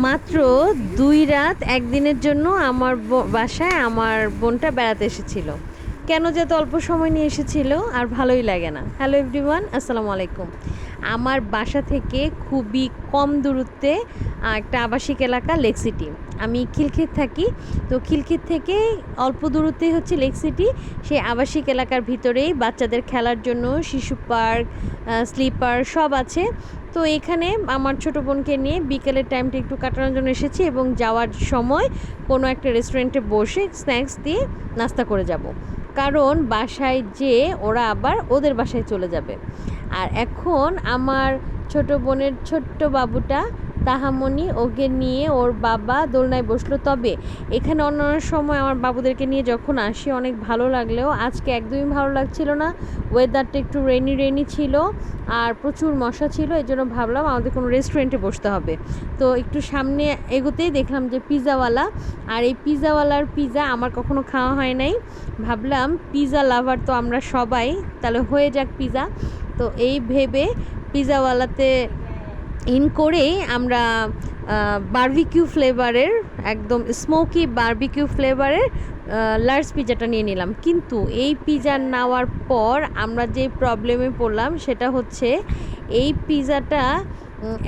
মাত্র ২ রাত একদিনের জন্য আমার বাসায় আমার বোনটা বেড়াতে এসেছিল। কেন যে এত অল্প সময় নিয়ে এসেছিল আর ভালোই লাগে না। হ্যালো এভরিওয়ান, আসসালামু আলাইকুম। আমার বাসা থেকে খুবই কম দূরত্বে একটা আবাসিক এলাকা লেক সিটি। আমি খিলক্ষেত থাকি, তো খিলক্ষেত থেকে অল্প দূরত্বেই হচ্ছে লেক সিটি। সেই আবাসিক এলাকার ভিতরেই বাচ্চাদের খেলার জন্য শিশু পার্ক, স্লিপার সব আছে। তো এখানে আমার ছোটো বোনকে নিয়ে বিকেলের টাইমটা একটু কাটানোর জন্য এসেছি এবং যাওয়ার সময় কোনো একটা রেস্টুরেন্টে বসে স্ন্যাক্স দিয়ে নাস্তা করে যাব, কারণ বাসায় যেয়ে ওরা আবার ওদের বাসায় চলে যাবে। আর এখন আমার ছোটো বোনের ছোট্ট বাবুটা তাহামণি, ওকে নিয়ে ওর বাবা দোলনায় বসলো। তবে এখানে অন্যান্য সময় আমার বাবুদেরকে নিয়ে যখন আসি অনেক ভালো লাগলেও আজকে একদমই ভালো লাগছিল না। ওয়েদারটা একটু রেনি ছিল আর প্রচুর মশা ছিল, এই জন্য ভাবলাম আমাদের কোনো রেস্টুরেন্টে বসতে হবে। তো একটু সামনে এগোতেই দেখলাম যে পিৎজাওয়ালা, আর এই পিৎজাওয়ালার পিৎজা আমার কখনো খাওয়া হয় নাই। ভাবলাম পিৎজা লাভার তো আমরা সবাই, তাহলে হয়ে যাক পিৎজা। তো এই ভেবে পিৎজাওয়ালাতে করেই আমরা বারবিকিউ ফ্লেভারের, একদম স্মোকি বারবিকিউ ফ্লেভারের লার্জ পিৎজাটা নিয়ে নিলাম। কিন্তু এই পিৎজা নেওয়ার পর আমরা যে প্রবলেমে পড়লাম সেটা হচ্ছে এই পিৎজাটা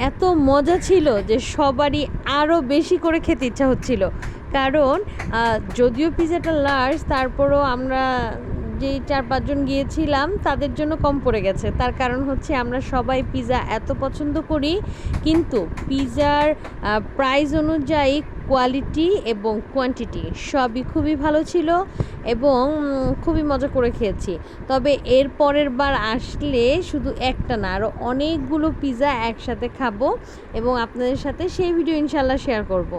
এত মজা ছিল যে সবারই আরও বেশি করে খেতে ইচ্ছা হচ্ছিল। কারণ যদিও পিৎজাটা লার্জ, তারপরও আমরা যেই 4-5 জন গিয়েছিলাম তাদের জন্য কম পড়ে গেছে। তার কারণ হচ্ছে আমরা সবাই পিৎজা এত পছন্দ করি, কিন্তু পিৎজার প্রাইস অনুযায়ী কোয়ালিটি এবং কোয়ান্টিটি সবই খুবই ভালো ছিল এবং খুবই মজা করে খেয়েছি। তবে এর পরের বার আসলে শুধু একটা না, আরও অনেকগুলো পিৎজা একসাথে খাবো এবং আপনাদের সাথে সেই ভিডিও ইনশাল্লাহ শেয়ার করব।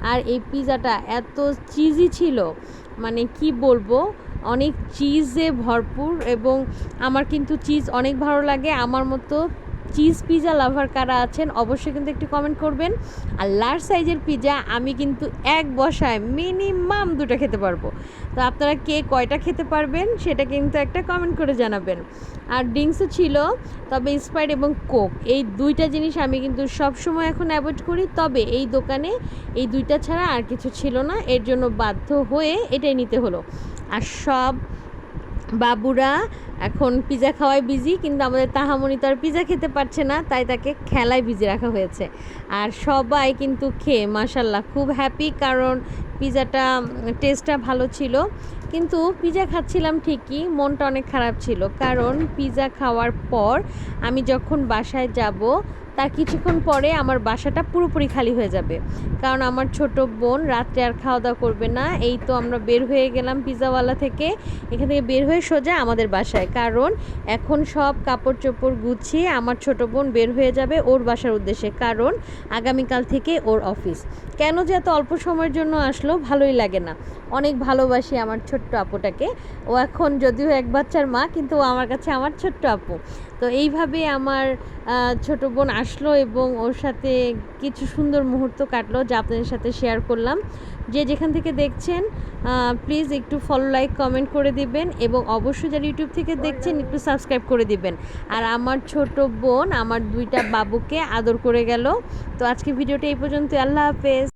আর এই পিৎজাটা এত চিজি ছিল, মানে কি বলবো, অনেক চিজে ভরপুর। এবং আমার কিন্তু চিজ অনেক ভালো লাগে। আমার মতো চিজ পিৎজা লাভার কারা আছেন অবশ্যই কিন্তু একটু কমেন্ট করবেন। আর লার্জ সাইজের পিৎজা আমি কিন্তু এক বসায় মিনিমাম 2টা খেতে পারবো। তো আপনারা কে কয়টা খেতে পারবেন সেটা কিন্তু একটা কমেন্ট করে জানাবেন। আর ড্রিঙ্কসও ছিল, তবে স্প্রাইট এবং কোক, এই 2টা জিনিস আমি কিন্তু সব সময় এখন অ্যাভয়েড করি। তবে এই দোকানে এই 2টা ছাড়া আর কিছু ছিল না, এর জন্য বাধ্য হয়ে এটাই নিতে হলো। আর সব বাবুরা এখন পিৎজা খাওয়ায় বিজি, কিন্তু আমাদের তাহামণি তো আর পিৎজা খেতে পারছে না, তাই তাকে খেলায় বিজি রাখা হয়েছে। আর সবাই কিন্তু খেয়ে মাশাল্লাহ খুব হ্যাপি, কারণ পিৎজাটা টেস্টটা ভালো ছিল। কিন্তু পিৎজা খাচ্ছিলাম ঠিকই, মনটা অনেক খারাপ ছিল, কারণ পিৎজা খাওয়ার পর আমি যখন বাসায় যাব তার কিছুক্ষণ পরে আমার বাসাটা পুরোপুরি খালি হয়ে যাবে, কারণ আমার ছোট বোন রাত্রে আর খাওয়া দাওয়া করবে না। এই তো আমরা বের হয়ে গেলাম পিৎজাওয়ালা থেকে, এখান থেকে বের হয়ে সোজা আমাদের বাসায়, কারণ এখন সব কাপড় চোপড় গুছিয়ে আমার ছোট বোন বের হয়ে যাবে ওর বাসার উদ্দেশ্যে, কারণ আগামীকাল থেকে ওর অফিস। কেন যে এত অল্প সময়ের জন্য আসলো ভালোই লাগে না। অনেক ভালোবাসি আমার ছোট্ট আপুটাকে। ও এখন যদিও এক বাচ্চার মা, কিন্তু ও আমার কাছে আমার ছোট্ট আপু। তো এইভাবে আমার ছোট বোন আসলো এবং ওর সাথে কিছু সুন্দর মুহূর্ত কাটলো যা আপনাদের সাথে শেয়ার করলাম। যে যেখান থেকে দেখছেন প্লিজ একটু ফলো, লাইক, কমেন্ট করে দিবেন এবং অবশ্যই যারা ইউটিউব থেকে দেখছেন একটু সাবস্ক্রাইব করে দিবেন। আর আমার ছোট বোন আমার 2টা বাবুকে আদর করে গেল। তো আজকে ভিডিওটা এই পর্যন্ত, আল্লাহ হাফেজ।